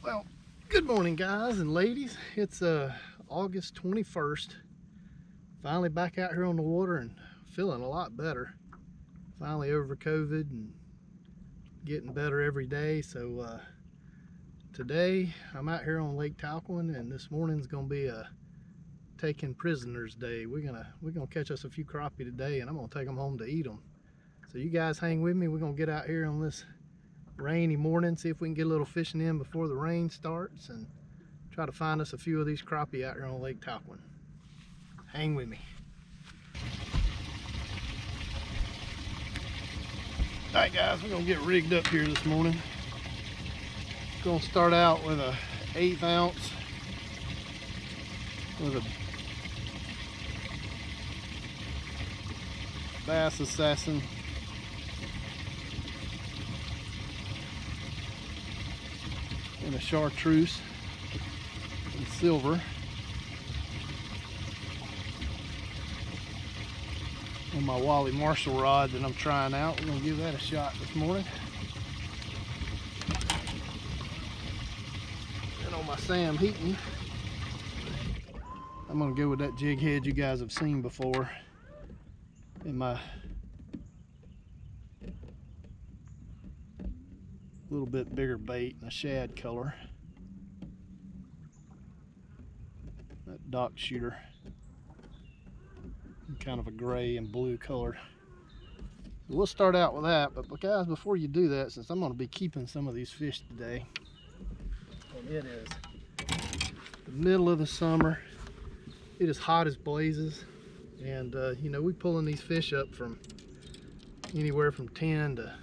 Well, good morning guys and ladies. It's August 21st. Finally back out here on the water and feeling a lot better. Finally over COVID and getting better every day. So today I'm out here on Lake Talquin, and this morning's gonna be a taking prisoners day. We're gonna catch us a few crappie today, and I'm gonna take them home to eat them. So you guys hang with me. We're gonna get out here on this rainy morning, see if we can get a little fishing in before the rain starts, and try to find us a few of these crappie out here on Lake Talquin. Hang with me. Alright guys, we're gonna get rigged up here this morning. Gonna start out with a 1/8 ounce with a Bass Assassin. And a chartreuse in silver. On my Wally Marshall rod that I'm trying out. We're gonna give that a shot this morning. And on my Sam Heaton, I'm gonna go with that jig head you guys have seen before. In my little bit bigger bait in a shad color. That dock shooter. Kind of a gray and blue color. So we'll start out with that, but guys, before you do that, since I'm going to be keeping some of these fish today, and it is the middle of the summer, it is hot as blazes, and you know, we pulling these fish up from anywhere from 10 to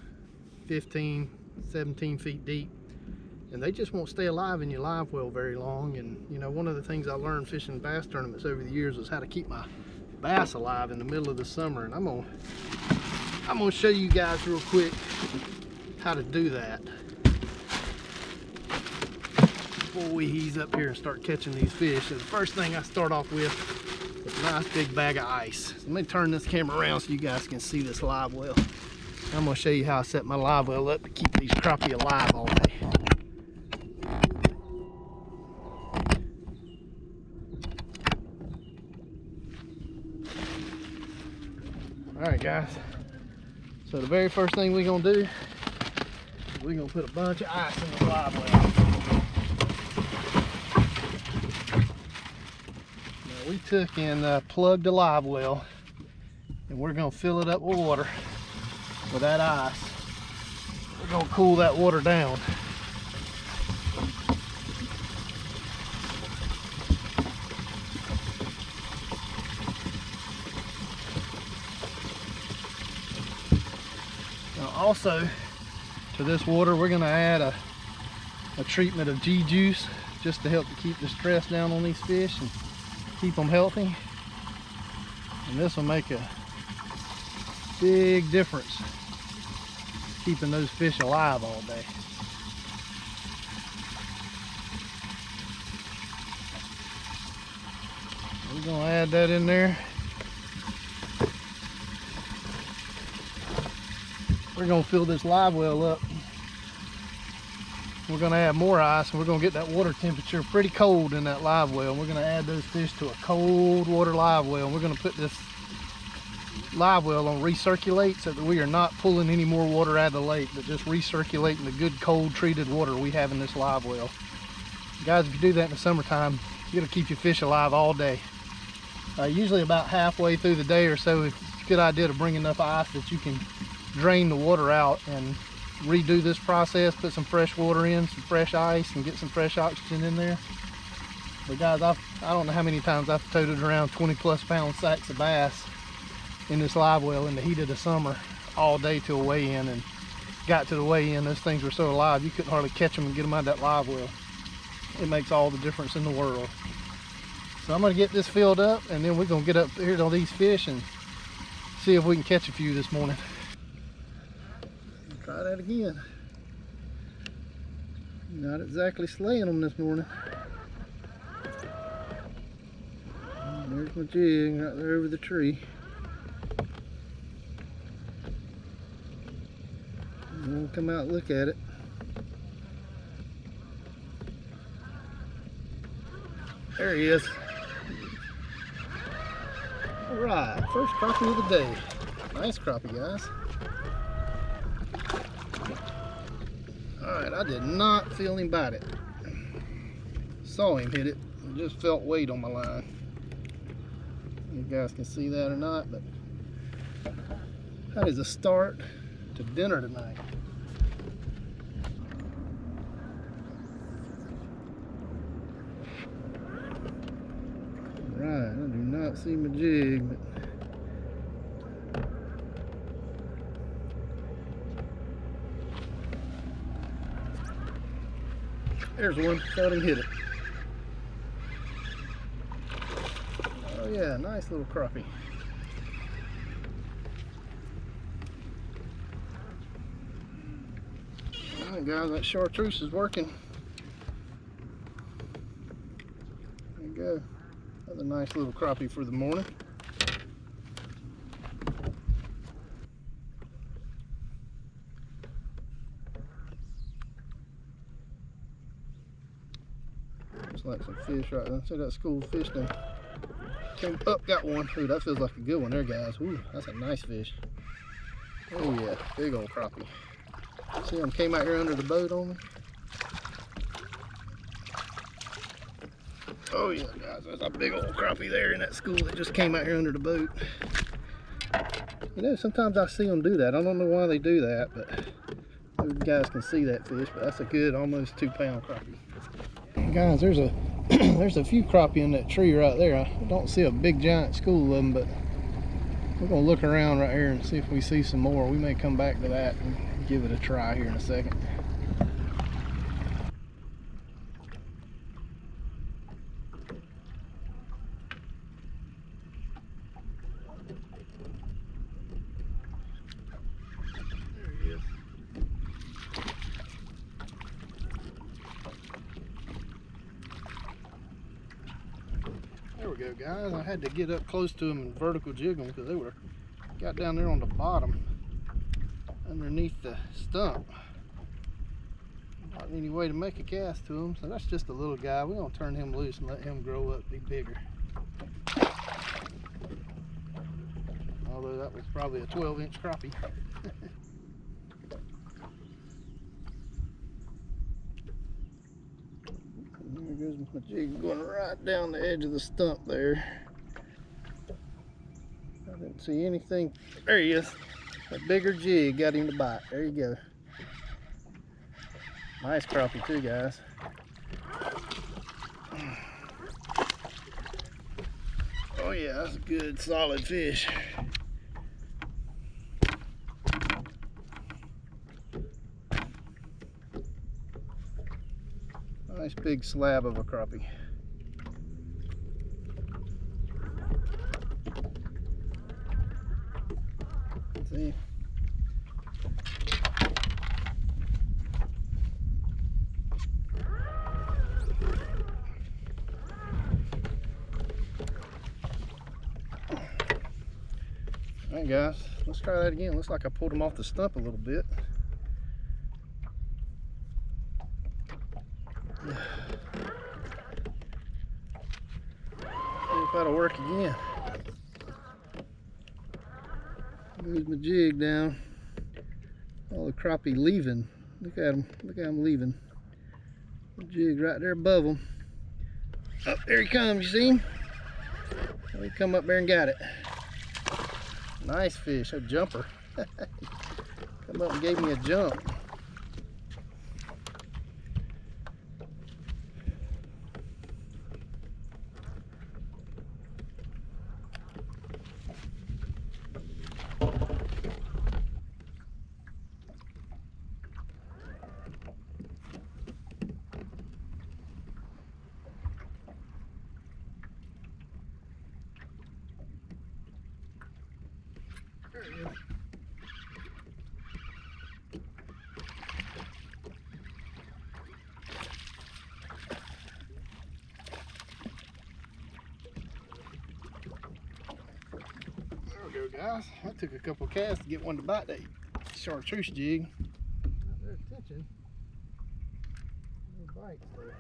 15, 17 feet deep, and they just won't stay alive in your live well very long. And you know, one of the things I learned fishing bass tournaments over the years was how to keep my bass alive in the middle of the summer, and I'm gonna show you guys real quick how to do that before we ease up here and start catching these fish. So the first thing I start off with is a nice big bag of ice. So let me turn this camera around so you guys can see this live well. I'm gonna show you how I set my live well up to keep these crappie alive all day. Alright guys, so the very first thing we're going to do is we're going to put a bunch of ice in the live well. Now we took and plugged the live well, and we're going to fill it up with water with that ice. We're going to cool that water down. Also, to this water, we're going to add a treatment of G-juice just to help to keep the stress down on these fish and keep them healthy. And this will make a big difference keeping those fish alive all day. We're going to add that in there. We're going to fill this live well up. We're going to add more ice, and we're going to get that water temperature pretty cold in that live well. We're going to add those fish to a cold water live well. And we're going to put this live well on recirculate so that we are not pulling any more water out of the lake, but just recirculating the good cold treated water we have in this live well. Guys, if you do that in the summertime, it'll keep your fish alive all day. Usually about halfway through the day or so, it's a good idea to bring enough ice that you can drain the water out and redo this process, put some fresh water in, some fresh ice, and get some fresh oxygen in there. But guys, I don't know how many times I've toted around 20+ pound sacks of bass in this live well in the heat of the summer all day till weigh-in, and got to the weigh-in, those things were so alive you couldn't hardly catch them and get them out of that live well. It makes all the difference in the world. So I'm going to get this filled up, and then we're going to get up here to these fish and see if we can catch a few this morning. Try that again. Not exactly slaying them this morning. There's my jig right there over the tree. I'm gonna come out and look at it. There he is. All right, first crappie of the day. Nice crappie, guys. All right, I did not feel him bite it. Saw him hit it, and just felt weight on my line. You guys can see that or not, but that is a start to dinner tonight. Right, I do not see my jig, but there's one. Felt him hit it. Oh yeah, nice little crappie. Alright guys, that chartreuse is working. There you go. Another nice little crappie for the morning. Looks like some fish right there. See that school of fish there? Came up, got one. Ooh, that feels like a good one there, guys. Ooh, that's a nice fish. Oh yeah, big old crappie. See him came out here under the boat on me? Oh yeah, guys, there's a big old crappie there in that school that just came out here under the boat. You know, sometimes I see them do that. I don't know why they do that, but you guys can see that fish, but that's a good, almost 2-pound crappie. And guys, there's a there's a few crappie in that tree right there. I don't see a big giant school of them, but we're gonna look around right here and see if we see some more. We may come back to that and give it a try here in a second. There we go, guys. I had to get up close to them and vertical jig them because they were got down there on the bottom underneath the stump. Not any way to make a cast to him, so that's just a little guy. We're gonna turn him loose and let him grow up, be bigger. Although that was probably a 12-inch crappie. There goes my jig going right down the edge of the stump there. I didn't see anything. There he is. A bigger jig got him to bite. There you go. Nice crappie too, guys. Oh yeah, that's a good solid fish. Nice big slab of a crappie. See? Alright guys, let's try that again. Looks like I pulled him off the stump a little bit. See if that'll work again. Moves my jig down. All the crappie leaving. Look at him. Look at him leaving. The jig right there above him. Oh, there he comes. You see him? He come up there and got it. Nice fish, a jumper. Come up and gave me a jump. There he is. There we go, guys. That took a couple casts to get one to bite that chartreuse jig. Got their attention. No bites there.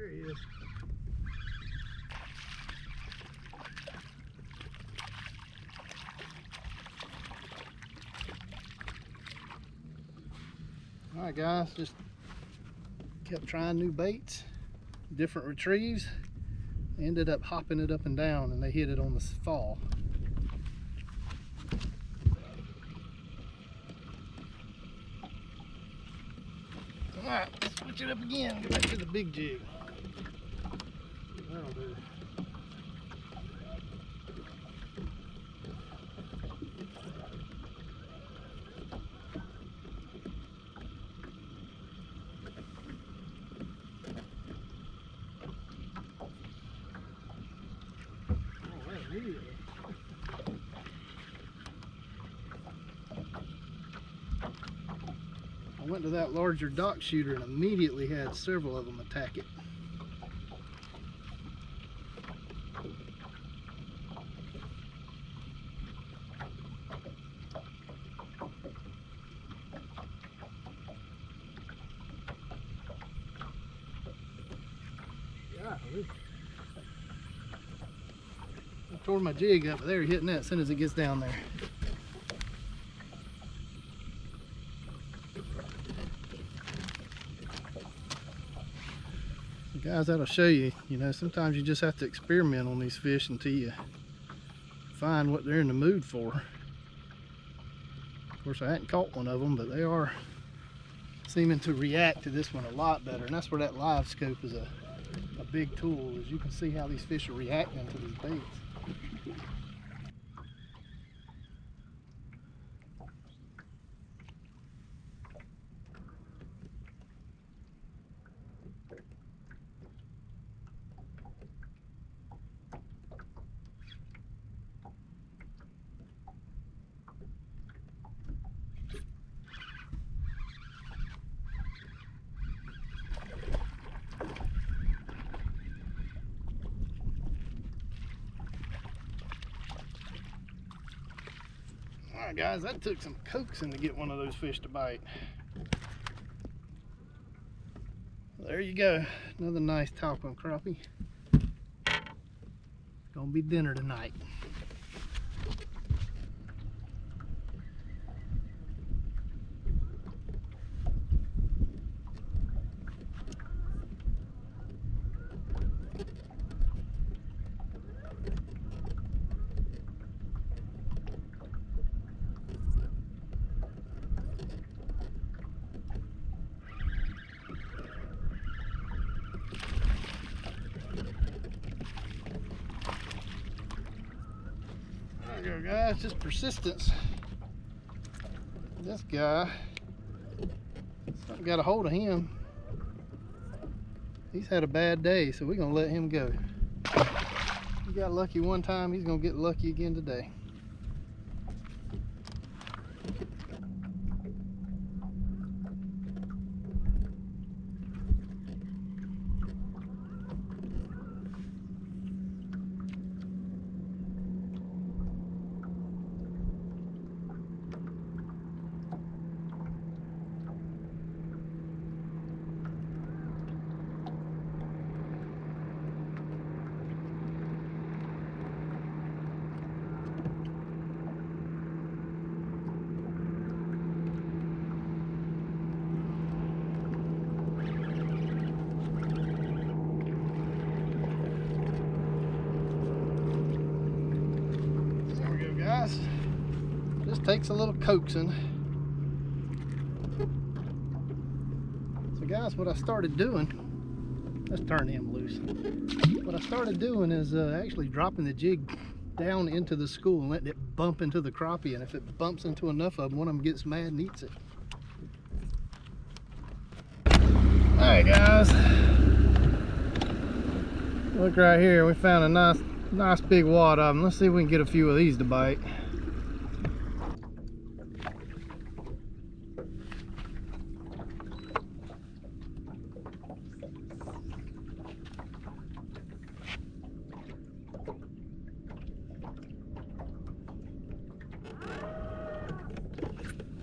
There he is. All right, guys, just kept trying new baits, different retrieves. Ended up hopping it up and down, and they hit it on the fall. All right, switch it up again. Get back to the big jig. That'll do. I went to that larger dock shooter and immediately had several of them attack it. Golly. I tore my jig up, but they're hitting that as soon as it gets down there. Guys, that'll show you, sometimes you just have to experiment on these fish until you find what they're in the mood for. Of course, I hadn't caught one of them, but they are seeming to react to this one a lot better. And that's where that Livescope is a big tool, is you can see how these fish are reacting to these baits. Alright guys, that took some coaxing to get one of those fish to bite. There you go, another nice Talquin crappie. It's gonna be dinner tonight. There you go, guys, just persistence. This guy, something got a hold of him. He's had a bad day, so we're gonna let him go. He got lucky one time, he's gonna get lucky again today. Just takes a little coaxing. So guys, what I started doing, let's turn him loose. What I started doing is actually dropping the jig down into the school and letting it bump into the crappie, and if it bumps into enough of them, one of them gets mad and eats it. Alright guys, look right here, we found a nice big wad of them. Let's see if we can get a few of these to bite.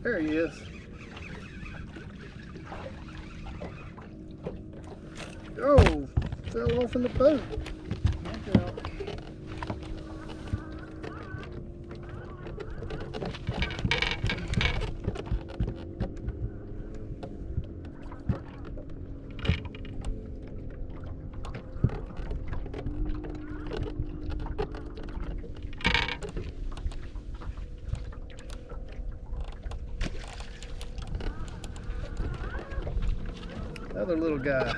There he is. Oh, Fell off in the boat. Look out. Another little guy.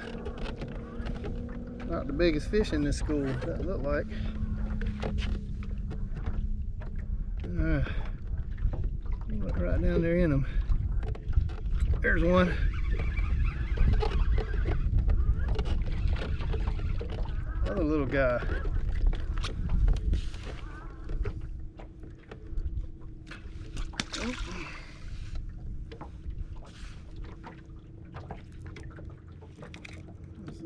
Not the biggest fish in this school, doesn't look like. Look right down there in them. There's one. Another little guy.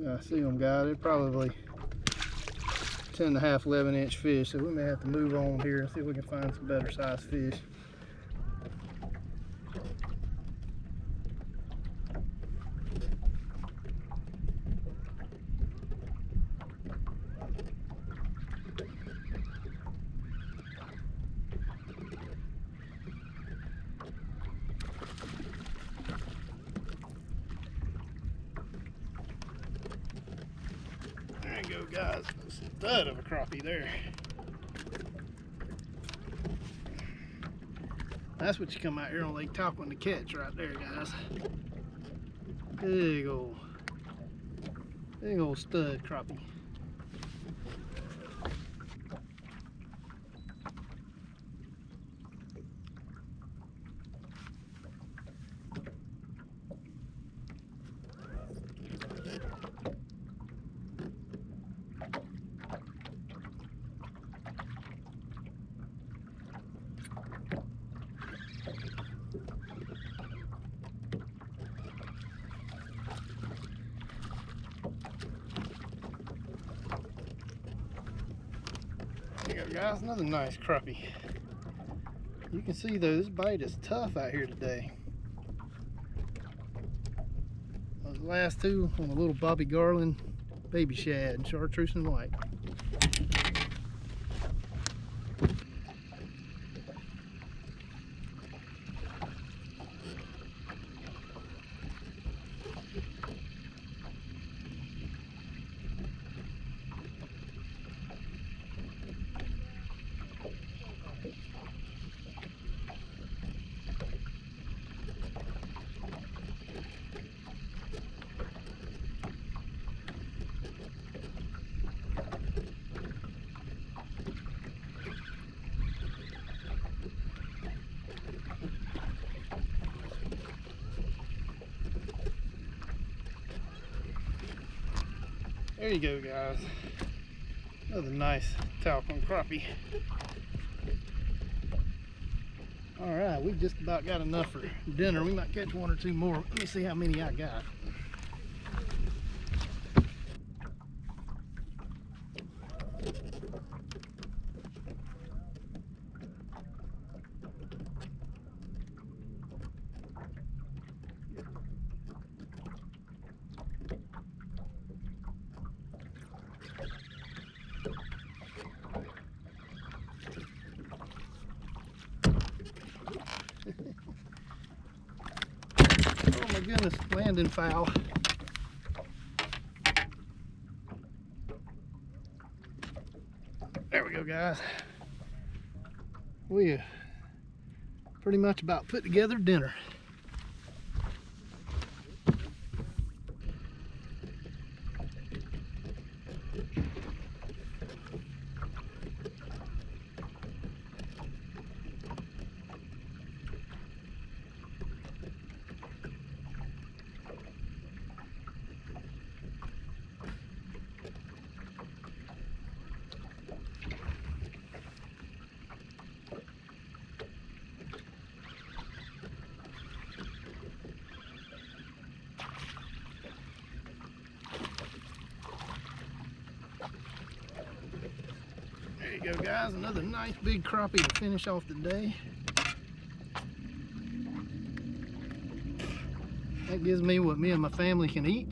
I see them, guys. They're probably 10.5, 11-inch fish, so we may have to move on here and see if we can find some better sized fish. There you go, guys. Stud of a crappie there. That's what you come out here on Lake Talquin to catch right there, guys. Big old stud crappie. There you go, guys, another nice crappie. You can see though, this bite is tough out here today. Those last two on a little Bobby Garland baby shad, chartreuse and white. There you go, guys. Another nice Talquin crappie. Alright, we just about got enough for dinner. We might catch one or two more. Let me see how many I got. Oh my goodness, landing foul. There we go, guys. We pretty much about put together dinner. There you go, guys, another nice big crappie to finish off the day. That gives me what me and my family can eat.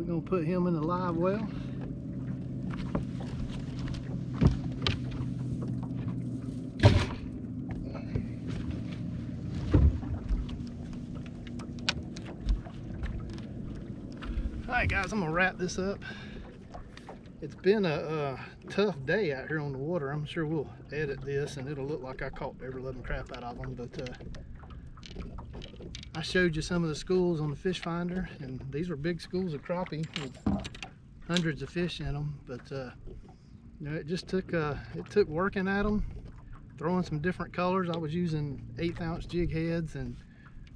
We're gonna put him in the live well. Alright guys, I'm gonna wrap this up. It's been a tough day out here on the water. I'm sure we'll edit this and it'll look like I caught every living crap out of them, but I showed you some of the schools on the fish finder, and these were big schools of crappie with hundreds of fish in them. But you know, it just took working at them, throwing some different colors. I was using 1/8 ounce jig heads and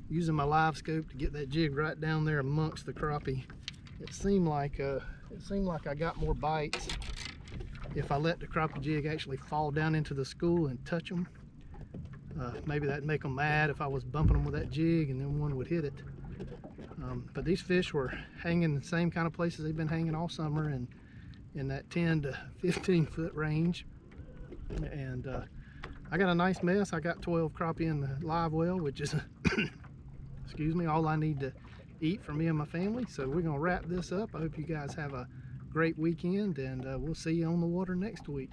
using my Livescope to get that jig right down there amongst the crappie. It seemed like I got more bites if I let the crappie jig actually fall down into the school and touch them. Maybe that'd make them mad if I was bumping them with that jig and then one would hit it. But these fish were hanging in the same kind of places they've been hanging all summer, and in that 10 to 15 foot range. And I got a nice mess. I got 12 crappie in the live well, which is excuse me, all I need to eat for me and my family. So we're gonna wrap this up. I hope you guys have a great weekend, and we'll see you on the water next week.